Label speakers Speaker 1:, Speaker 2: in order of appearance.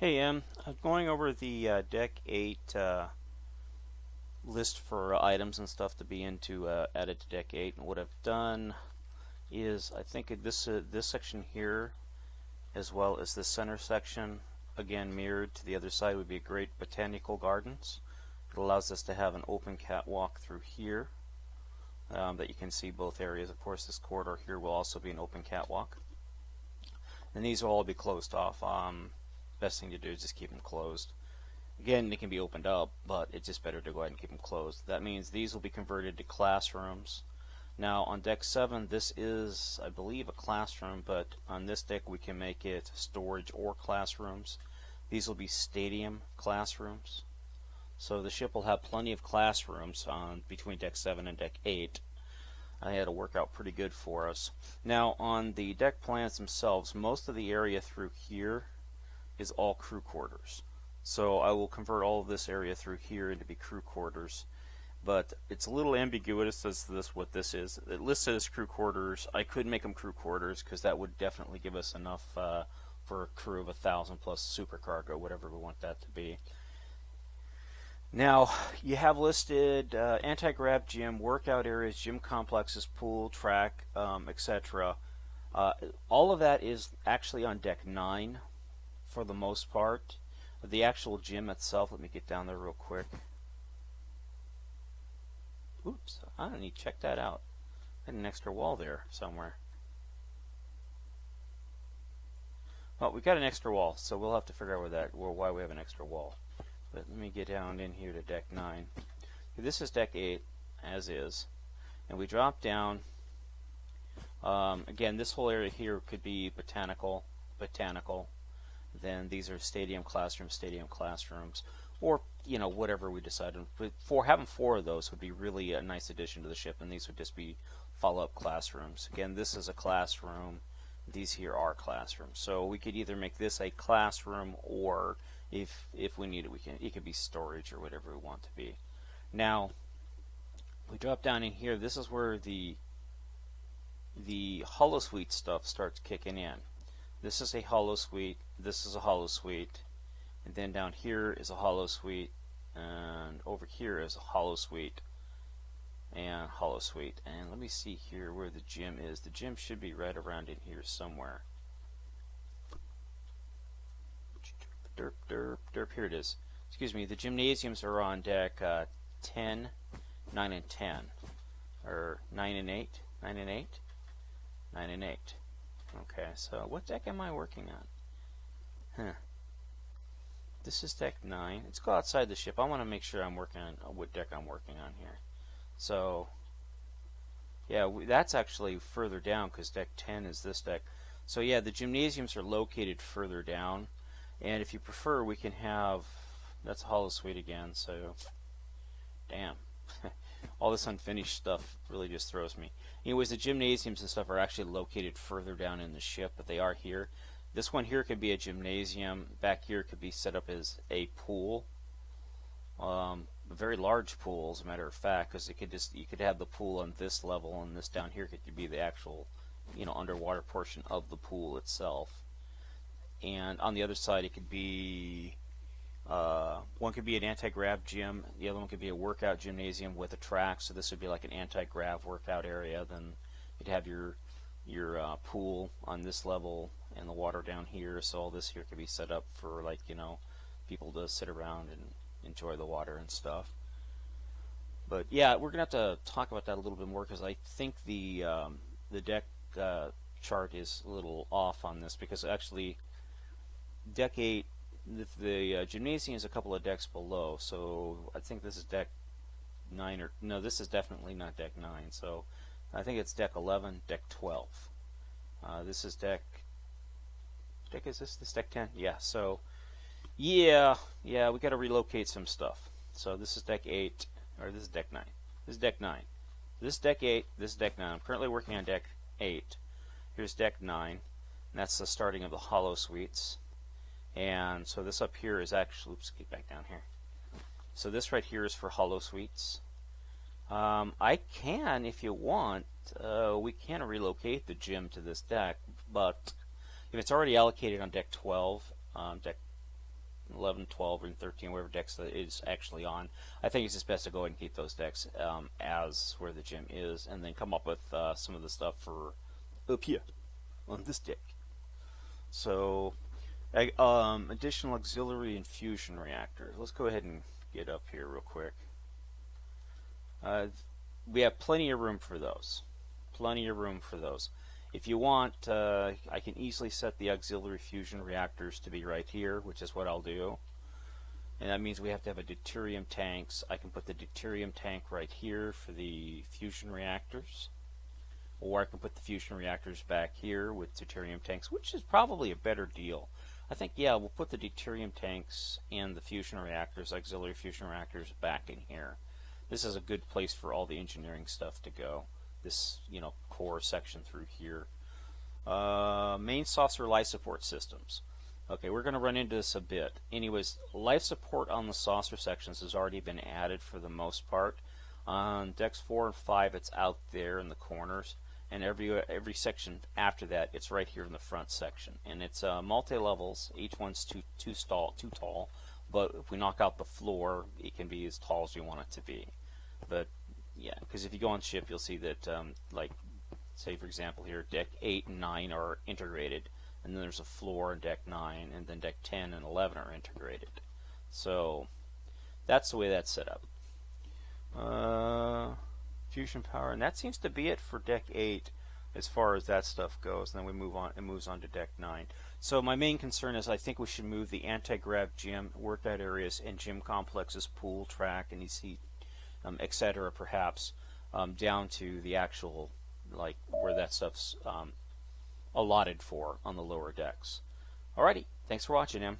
Speaker 1: Hey, I'm going over the Deck 8 list for items and stuff to be added to Deck 8. And what I've done is I think this section here, as well as this center section, again mirrored to the other side, would be great botanical gardens. It allows us to have an open catwalk through here that you can see both areas. Of course, this corridor here will also be an open catwalk. And these will all be closed off. Best thing to do is just keep them closed. Again, they can be opened up, but it's just better to go ahead and keep them closed. That means these will be converted to classrooms. Now on deck 7, this is, I believe, a classroom, but on this deck we can make it storage or classrooms. These will be stadium classrooms. So the ship will have plenty of classrooms between deck 7 and deck 8. I had to work out pretty good for us. Now on the deck plans themselves, most of the area through here is all crew quarters. So I will convert all of this area through here into be crew quarters. But it's a little ambiguous as to what this is. It listed as crew quarters. I could make them crew quarters because that would definitely give us enough for a crew of 1,000 plus supercargo, whatever we want that to be. Now, you have listed anti-grav gym, workout areas, gym complexes, pool, track, etc. All of that is actually on deck 9 for the most part. The actual gym itself, let me get down there real quick. Oops, I don't need to check that out. I had an extra wall there somewhere. Well, we've got an extra wall, so we'll have to figure out why we have an extra wall. But let me get down in here to deck 9. This is deck 8, as is. And we drop down. Again, this whole area here could be botanical. Then these are stadium classrooms, or whatever we decide. Having 4 of those would be really a nice addition to the ship, and these would just be follow-up classrooms. Again, this is a classroom. These here are classrooms. So we could either make this a classroom, or if we need it, it could be storage or whatever we want to be. Now, we drop down in here. This is where the holosuite stuff starts kicking in. This is a holosuite, this is a holosuite, and then down here is a holosuite, and over here is a holosuite, and holosuite. And let me see here where the gym is. The gym should be right around in here somewhere. Derp, derp, derp, here it is. Excuse me, the gymnasiums are on deck 10, 9, and 10. Or 9 and 8? 9 and 8? 9 and 8. Okay, so what deck am I working on? This is deck 9. Let's go outside the ship. I want to make sure I'm working on what deck I'm working on here. So, yeah, that's actually further down because deck 10 is this deck. So yeah, the gymnasiums are located further down. And if you prefer, we can have... That's a holosuite again, so... Damn. All this unfinished stuff really just throws me. Anyways, the gymnasiums and stuff are actually located further down in the ship, but they are here. This one here could be a gymnasium. Back here could be set up as a pool. A very large pool, as a matter of fact, because you could have the pool on this level, and this down here could be the actual, underwater portion of the pool itself. And on the other side, it could be one could be an anti-grav gym, the other one could be a workout gymnasium with a track. So this would be like an anti-grav workout area. Then you'd have your pool on this level and the water down here. So all this here could be set up for people to sit around and enjoy the water and stuff. But yeah, we're gonna have to talk about that a little bit more because I think the deck chart is a little off on this, because actually deck 8. The gymnasium is a couple of decks below, so I think this is deck 9, or no, this is definitely not deck 9, so I think it's deck 11, deck 12. This is deck is this deck 10? Yeah, so yeah, we got to relocate some stuff. So this is deck 8, or this is deck 9. This is deck 9. This is deck 8, this is deck 9. I'm currently working on deck 8. Here's deck 9, and that's the starting of the holosuites. And so this up here is actually, oops, get back down here. So this right here is for holosuites. I can, if you want, we can relocate the gym to this deck, but if it's already allocated on deck 12, deck 11, 12, and 13, whatever decks that is actually on. I think it's just best to go ahead and keep those decks as where the gym is, and then come up with some of the stuff for up here on this deck. So, additional auxiliary infusion reactors. Let's go ahead and get up here real quick. We have plenty of room for those. Plenty of room for those. If you want, I can easily set the auxiliary fusion reactors to be right here, which is what I'll do. And that means we have to have a deuterium tanks. I can put the deuterium tank right here for the fusion reactors. Or I can put the fusion reactors back here with deuterium tanks, which is probably a better deal. I think, yeah, we'll put the deuterium tanks and the fusion reactors, auxiliary fusion reactors, back in here. This is a good place for all the engineering stuff to go. This, core section through here. Main saucer life support systems. Okay, we're going to run into this a bit. Anyways, life support on the saucer sections has already been added for the most part. On decks 4 and 5, it's out there in the corners, and every section after that, it's right here in the front section. And it's multi-levels. Each one's too tall, but if we knock out the floor, it can be as tall as we want it to be. But yeah, because if you go on ship, you'll see that, like, say for example here, deck 8 and 9 are integrated, and then there's a floor in deck 9, and then deck 10 and 11 are integrated. So that's the way that's set up. Fusion power, and that seems to be it for deck 8 as far as that stuff goes. And then we move on. It moves on to deck 9. So my main concern is I think we should move the anti-grav gym, workout areas, and gym complexes, pool, track, and EC, etc. perhaps down to the actual, like, where that stuff's allotted for on the lower decks. Alrighty, thanks for watching, Em.